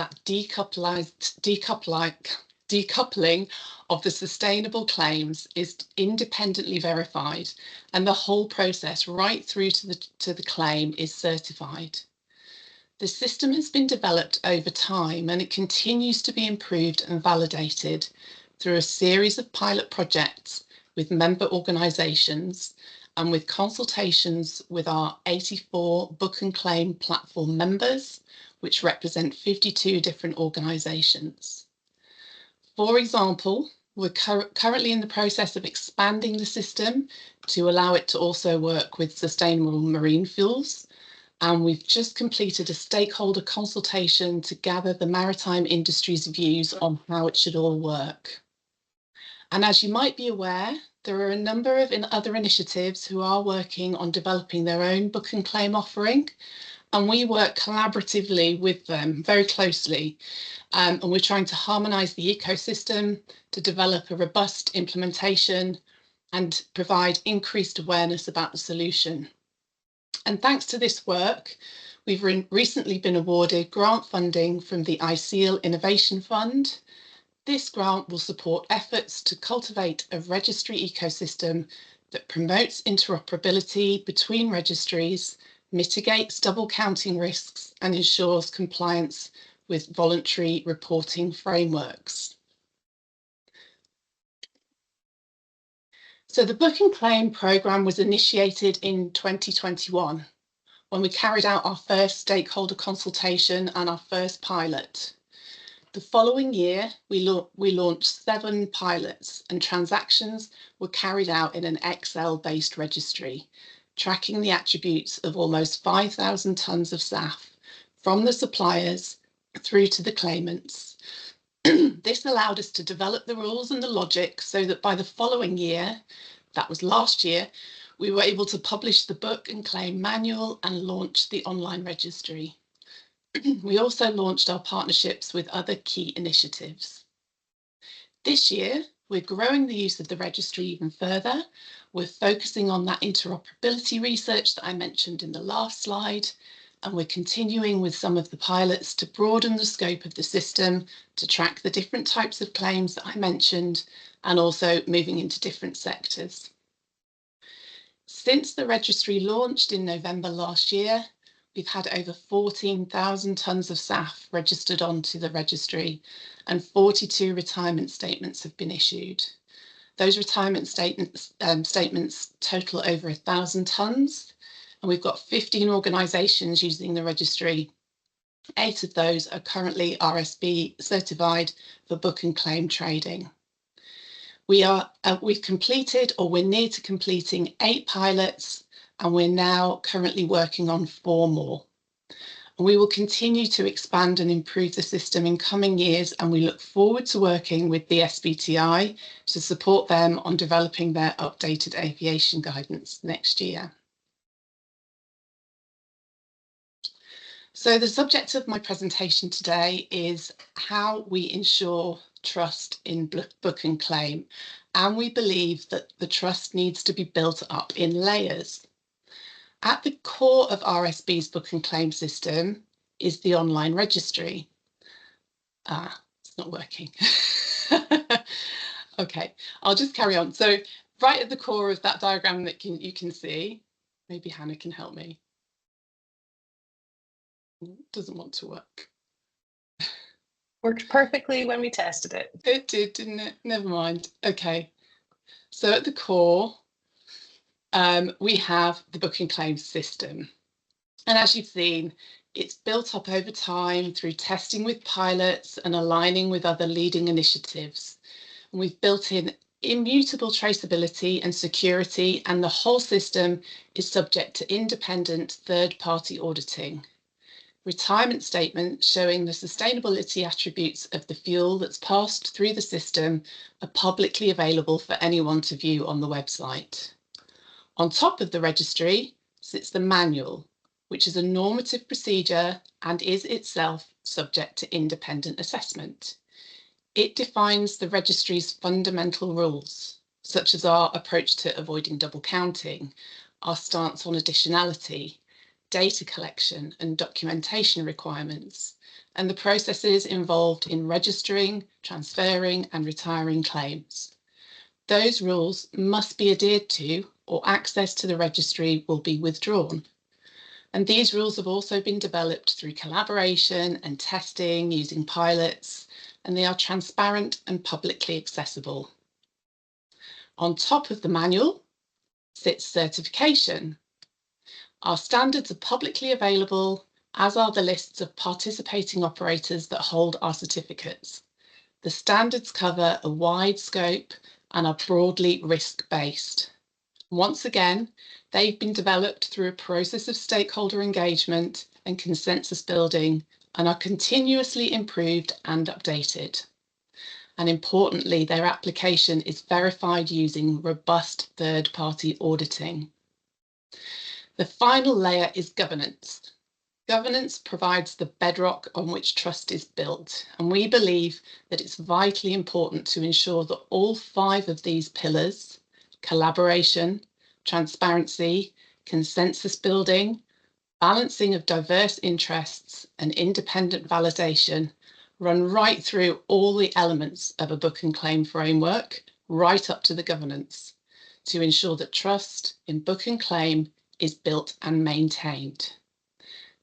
decoupling of the sustainable claims is independently verified, and the whole process right through to the claim is certified. The system has been developed over time and it continues to be improved and validated through a series of pilot projects with member organisations and with consultations with our 84 book and claim platform members, which represent 52 different organisations. For example, we're currently in the process of expanding the system to allow it to also work with sustainable marine fuels. And we've just completed a stakeholder consultation to gather the maritime industry's views on how it should all work. And as you might be aware, there are a number of other initiatives who are working on developing their own book and claim offering, and we work collaboratively with them very closely. And we're trying to harmonise the ecosystem to develop a robust implementation and provide increased awareness about the solution. And thanks to this work, we've recently been awarded grant funding from the ICEAL Innovation Fund. This grant will support efforts to cultivate a registry ecosystem that promotes interoperability between registries, mitigates double counting risks, and ensures compliance with voluntary reporting frameworks. So the book and claim programme was initiated in 2021 when we carried out our first stakeholder consultation and our first pilot. The following year, we launched 7 pilots, and transactions were carried out in an Excel-based registry, tracking the attributes of almost 5,000 tonnes of SAF from the suppliers through to the claimants. This allowed us to develop the rules and the logic so that by the following year, that was last year, we were able to publish the book and claim manual and launch the online registry. We also launched our partnerships with other key initiatives. This year, we're growing the use of the registry even further. We're focusing on that interoperability research that I mentioned in the last slide, and we're continuing with some of the pilots to broaden the scope of the system to track the different types of claims that I mentioned, and also moving into different sectors. Since the registry launched in November last year, we've had over 14,000 tonnes of SAF registered onto the registry, and 42 retirement statements have been issued. Those retirement statements total over 1,000 tonnes, and we've got 15 organisations using the registry. 8 of those are currently RSB certified for book and claim trading. We've completed, or we're near to completing, 8 pilots, and we're now currently working on 4 more. And we will continue to expand and improve the system in coming years, and we look forward to working with the SBTI to support them on developing their updated aviation guidance next year. So the subject of my presentation today is how we ensure trust in book and claim, and we believe that the trust needs to be built up in layers. At the core of RSB's book and claim system is the online registry. It's not working. Okay, I'll just carry on. So right at the core of that diagram that you can see, maybe Hannah can help me. It doesn't want to work. Worked perfectly when we tested it. It did, didn't it? Never mind. Okay, so at the core, we have the book and claim system. And as you've seen, it's built up over time through testing with pilots and aligning with other leading initiatives. And we've built in immutable traceability and security, and the whole system is subject to independent third-party auditing. Retirement statements showing the sustainability attributes of the fuel that's passed through the system are publicly available for anyone to view on the website. On top of the registry sits the manual, which is a normative procedure and is itself subject to independent assessment. It defines the registry's fundamental rules, such as our approach to avoiding double counting, our stance on additionality, data collection and documentation requirements, and the processes involved in registering, transferring and retiring claims. Those rules must be adhered to, or access to the registry will be withdrawn. And these rules have also been developed through collaboration and testing using pilots, and they are transparent and publicly accessible. On top of the manual sits certification. Our standards are publicly available, as are the lists of participating operators that hold our certificates. The standards cover a wide scope and are broadly risk-based. Once again, they've been developed through a process of stakeholder engagement and consensus building, and are continuously improved and updated. And importantly, their application is verified using robust third-party auditing. The final layer is governance. Governance provides the bedrock on which trust is built, and we believe that it's vitally important to ensure that all 5 of these pillars, collaboration, transparency, consensus building, balancing of diverse interests, and independent validation, run right through all the elements of a book and claim framework, right up to the governance, to ensure that trust in book and claim is built and maintained.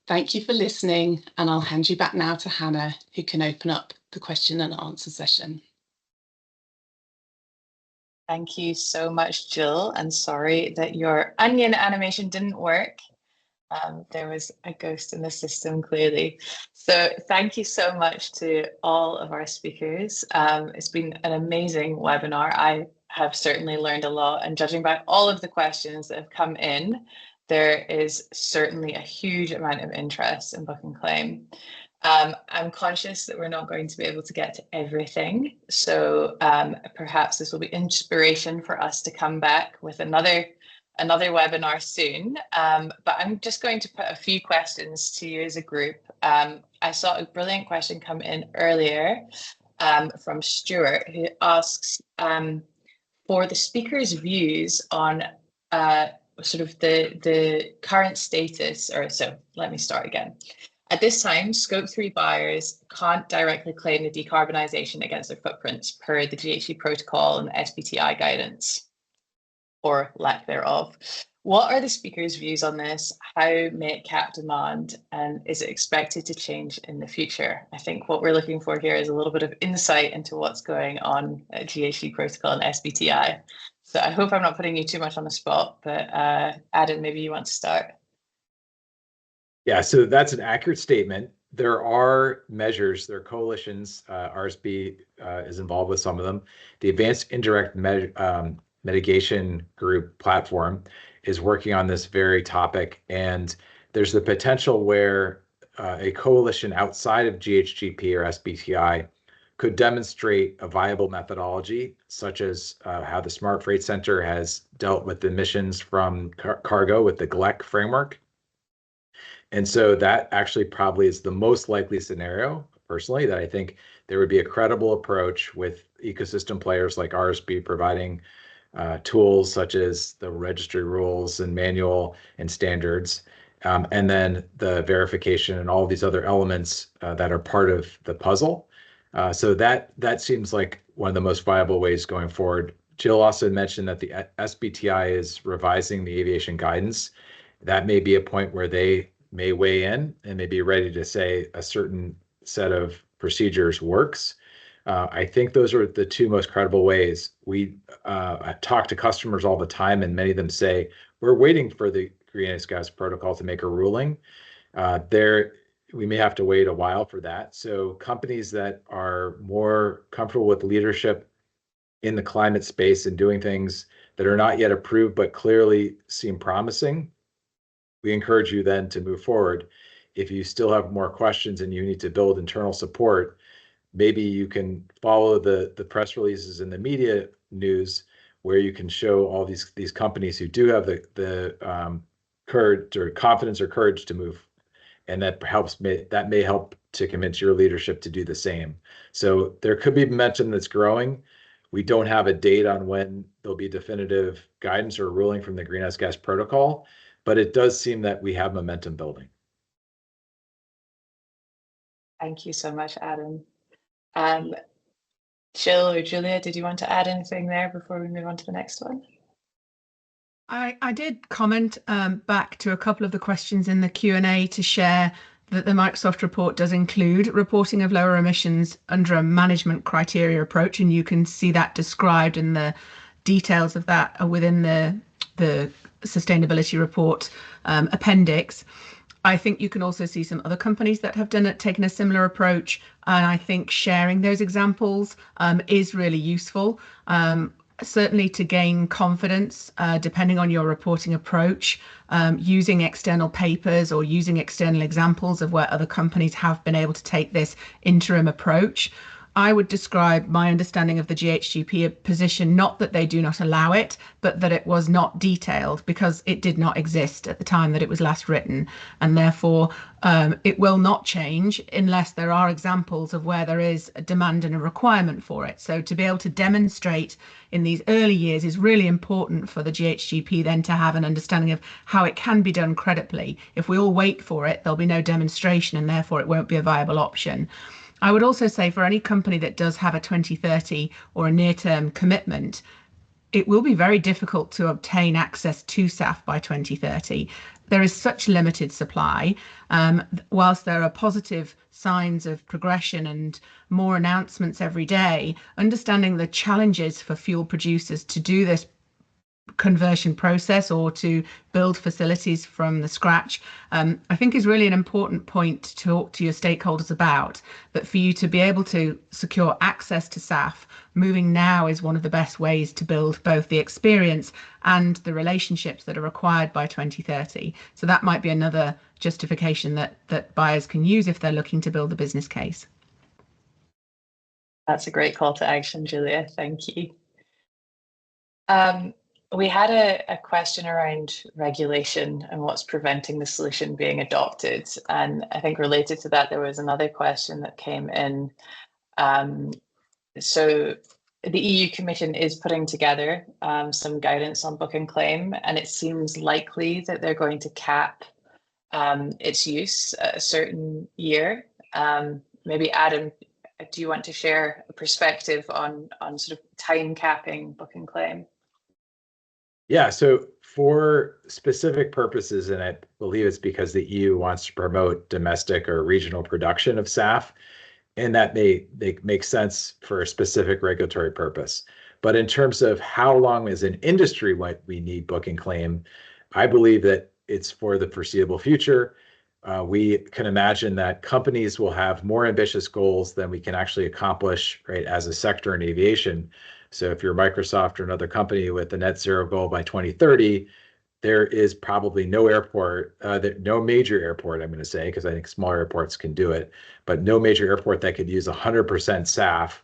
Thank you for listening, and I'll hand you back now to Hannah, who can open up the question and answer session. Thank you so much, Jill, and sorry that your onion animation didn't work. There was a ghost in the system, clearly. So thank you so much to all of our speakers. It's been an amazing webinar. I have certainly learned a lot, and judging by all of the questions that have come in, there is certainly a huge amount of interest in book and claim. I'm conscious that we're not going to be able to get to everything, so perhaps this will be inspiration for us to come back with another webinar soon. But I'm just going to put a few questions to you as a group. I saw a brilliant question come in earlier from Stuart, who asks for the speaker's views on sort of the current status, or so let me start again. At this time, Scope 3 buyers can't directly claim the decarbonisation against their footprints per the GHG protocol and the SBTI guidance, or lack thereof. What are the speaker's views on this? How may it cap demand, and is it expected to change in the future? I think what we're looking for here is a little bit of insight into what's going on at GHG protocol and SBTI. So I hope I'm not putting you too much on the spot, but Adam, maybe you want to start. Yeah, so that's an accurate statement. There are measures, there are coalitions, RSB is involved with some of them. The Advanced Indirect Mitigation Group platform is working on this very topic, and there's the potential where a coalition outside of GHGP or SBTI could demonstrate a viable methodology, such as how the Smart Freight Center has dealt with emissions from cargo with the GLEC framework. And so that actually probably is the most likely scenario, personally, that I think there would be a credible approach with ecosystem players like RSB providing tools such as the registry rules and manual and standards, and then the verification and all these other elements that are part of the puzzle. So that seems like one of the most viable ways going forward. Jill also mentioned that the SBTI is revising the aviation guidance. That may be a point where they may weigh in and may be ready to say a certain set of procedures works. I think those are the two most credible ways. We talk to customers all the time, and many of them say, we're waiting for the greenhouse gas protocol to make a ruling. We may have to wait a while for that. So companies that are more comfortable with leadership in the climate space and doing things that are not yet approved but clearly seem promising, we encourage you then to move forward. If you still have more questions and you need to build internal support, maybe you can follow the press releases and the media news where you can show all these companies who do have the courage or confidence or courage to move, and that may help to convince your leadership to do the same. So there could be momentum that's growing. We don't have a date on when there'll be definitive guidance or ruling from the greenhouse gas protocol, but it does seem that we have momentum building. Thank you so much, Adam. Jill or Julia, did you want to add anything there before we move on to the next one? I did comment back to a couple of the questions in the Q&A to share that the Microsoft report does include reporting of lower emissions under a management criteria approach, and you can see that described in the details of that within the sustainability report appendix. I think you can also see some other companies that have taken a similar approach, and I think sharing those examples is really useful. Certainly to gain confidence, depending on your reporting approach, using external papers or using external examples of where other companies have been able to take this interim approach. I would describe my understanding of the GHGP position, not that they do not allow it, but that it was not detailed because it did not exist at the time that it was last written. And therefore, it will not change unless there are examples of where there is a demand and a requirement for it. So to be able to demonstrate in these early years is really important for the GHGP then to have an understanding of how it can be done credibly. If we all wait for it, there'll be no demonstration, and therefore it won't be a viable option. I would also say for any company that does have a 2030 or a near-term commitment, it will be very difficult to obtain access to SAF by 2030. There is such limited supply. Whilst there are positive signs of progression and more announcements every day, understanding the challenges for fuel producers to do this conversion process or to build facilities from the scratch, I think is really an important point to talk to your stakeholders about. But for you to be able to secure access to SAF, moving now is one of the best ways to build both the experience and the relationships that are required by 2030. So that might be another justification that buyers can use if they're looking to build a business case. That's a great call to action, Julia. Thank you. We had a question around regulation and what's preventing the solution being adopted. And I think related to that, there was another question that came in. So the EU Commission is putting together some guidance on book and claim, and it seems likely that they're going to cap its use at a certain year. Maybe Adam, do you want to share a perspective on sort of time capping book and claim? Yeah, so for specific purposes, and I believe it's because the EU wants to promote domestic or regional production of SAF, and that may make sense for a specific regulatory purpose. But in terms of how long as an industry might we need book and claim, I believe that it's for the foreseeable future. We can imagine that companies will have more ambitious goals than we can actually accomplish, right, as a sector in aviation. So if you're Microsoft or another company with a net zero goal by 2030, there is probably no airport, no major airport, I'm going to say, because I think small airports can do it, but no major airport that could use 100% SAF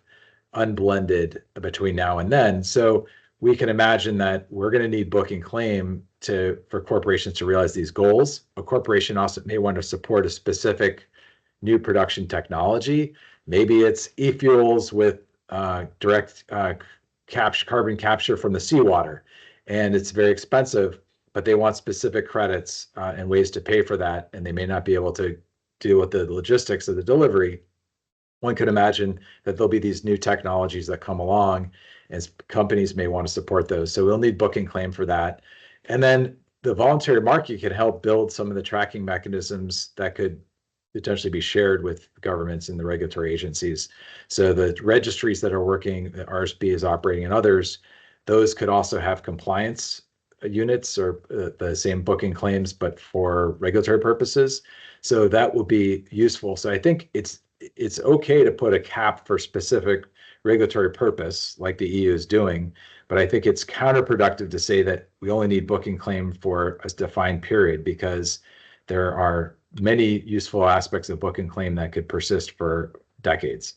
unblended between now and then. So we can imagine that we're going to need book and claim for corporations to realize these goals. A corporation also may want to support a specific new production technology. Maybe it's e-fuels with direct carbon capture from the seawater, and it's very expensive, but they want specific credits and ways to pay for that, and they may not be able to deal with the logistics of the delivery. One could imagine that there'll be these new technologies that come along, and companies may want to support those. So we'll need book and claim for that. And then the voluntary market can help build some of the tracking mechanisms that could potentially be shared with governments and the regulatory agencies. So the registries that are working, the RSB is operating, and others, those could also have compliance units or the same booking claims, but for regulatory purposes. So that will be useful. So I think it's okay to put a cap for specific regulatory purpose like the EU is doing, but I think it's counterproductive to say that we only need booking claim for a defined period, because there are many useful aspects of book and claim that could persist for decades.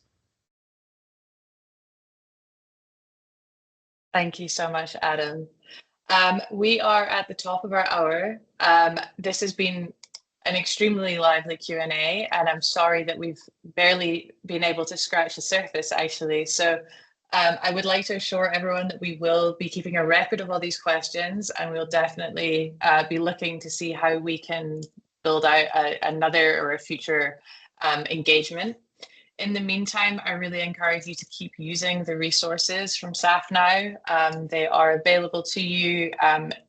Thank you so much, Adam. We are at the top of our hour. This has been an extremely lively Q&A, and I'm sorry that we've barely been able to scratch the surface, actually. So I would like to assure everyone that we will be keeping a record of all these questions, and we'll definitely be looking to see how we can build out another or a future engagement. In the meantime, I really encourage you to keep using the resources from SAF Now. They are available to you.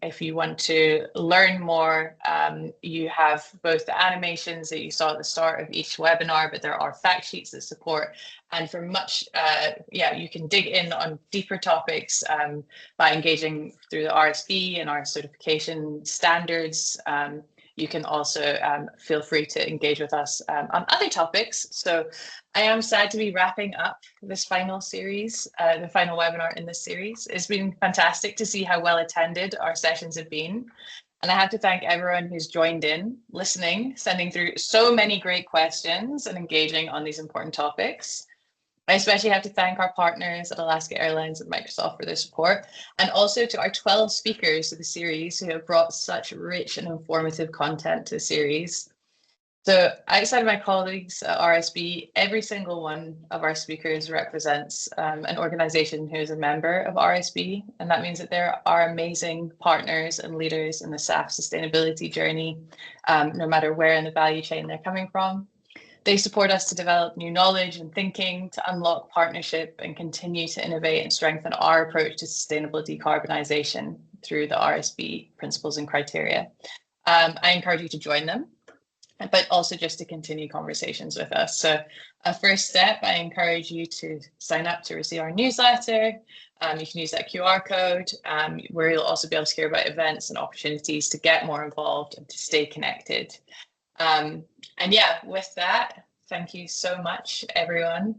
If you want to learn more, you have both the animations that you saw at the start of each webinar, but there are fact sheets that support. And for much, you can dig in on deeper topics by engaging through the RSB and our certification standards. You can also feel free to engage with us on other topics. So I am sad to be wrapping up this final series, the final webinar in this series. It's been fantastic to see how well attended our sessions have been. And I have to thank everyone who's joined in, listening, sending through so many great questions and engaging on these important topics. I especially have to thank our partners at Alaska Airlines and Microsoft for their support, and also to our 12 speakers of the series who have brought such rich and informative content to the series. So outside of my colleagues at RSB, every single one of our speakers represents an organization who is a member of RSB, and that means that there are amazing partners and leaders in the SAF sustainability journey, no matter where in the value chain they're coming from. They support us to develop new knowledge and thinking, to unlock partnership and continue to innovate and strengthen our approach to sustainable decarbonisation through the RSB principles and criteria. I encourage you to join them. but also just to continue conversations with us. So a first step, I encourage you to sign up to receive our newsletter. You can use that QR code, where you'll also be able to hear about events and opportunities to get more involved and to stay connected. And yeah, with that, thank you so much, everyone.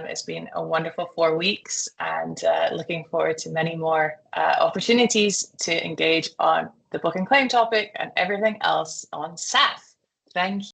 It's been a wonderful 4 weeks, and looking forward to many more opportunities to engage on the book and claim topic and everything else on SAF. Thank you.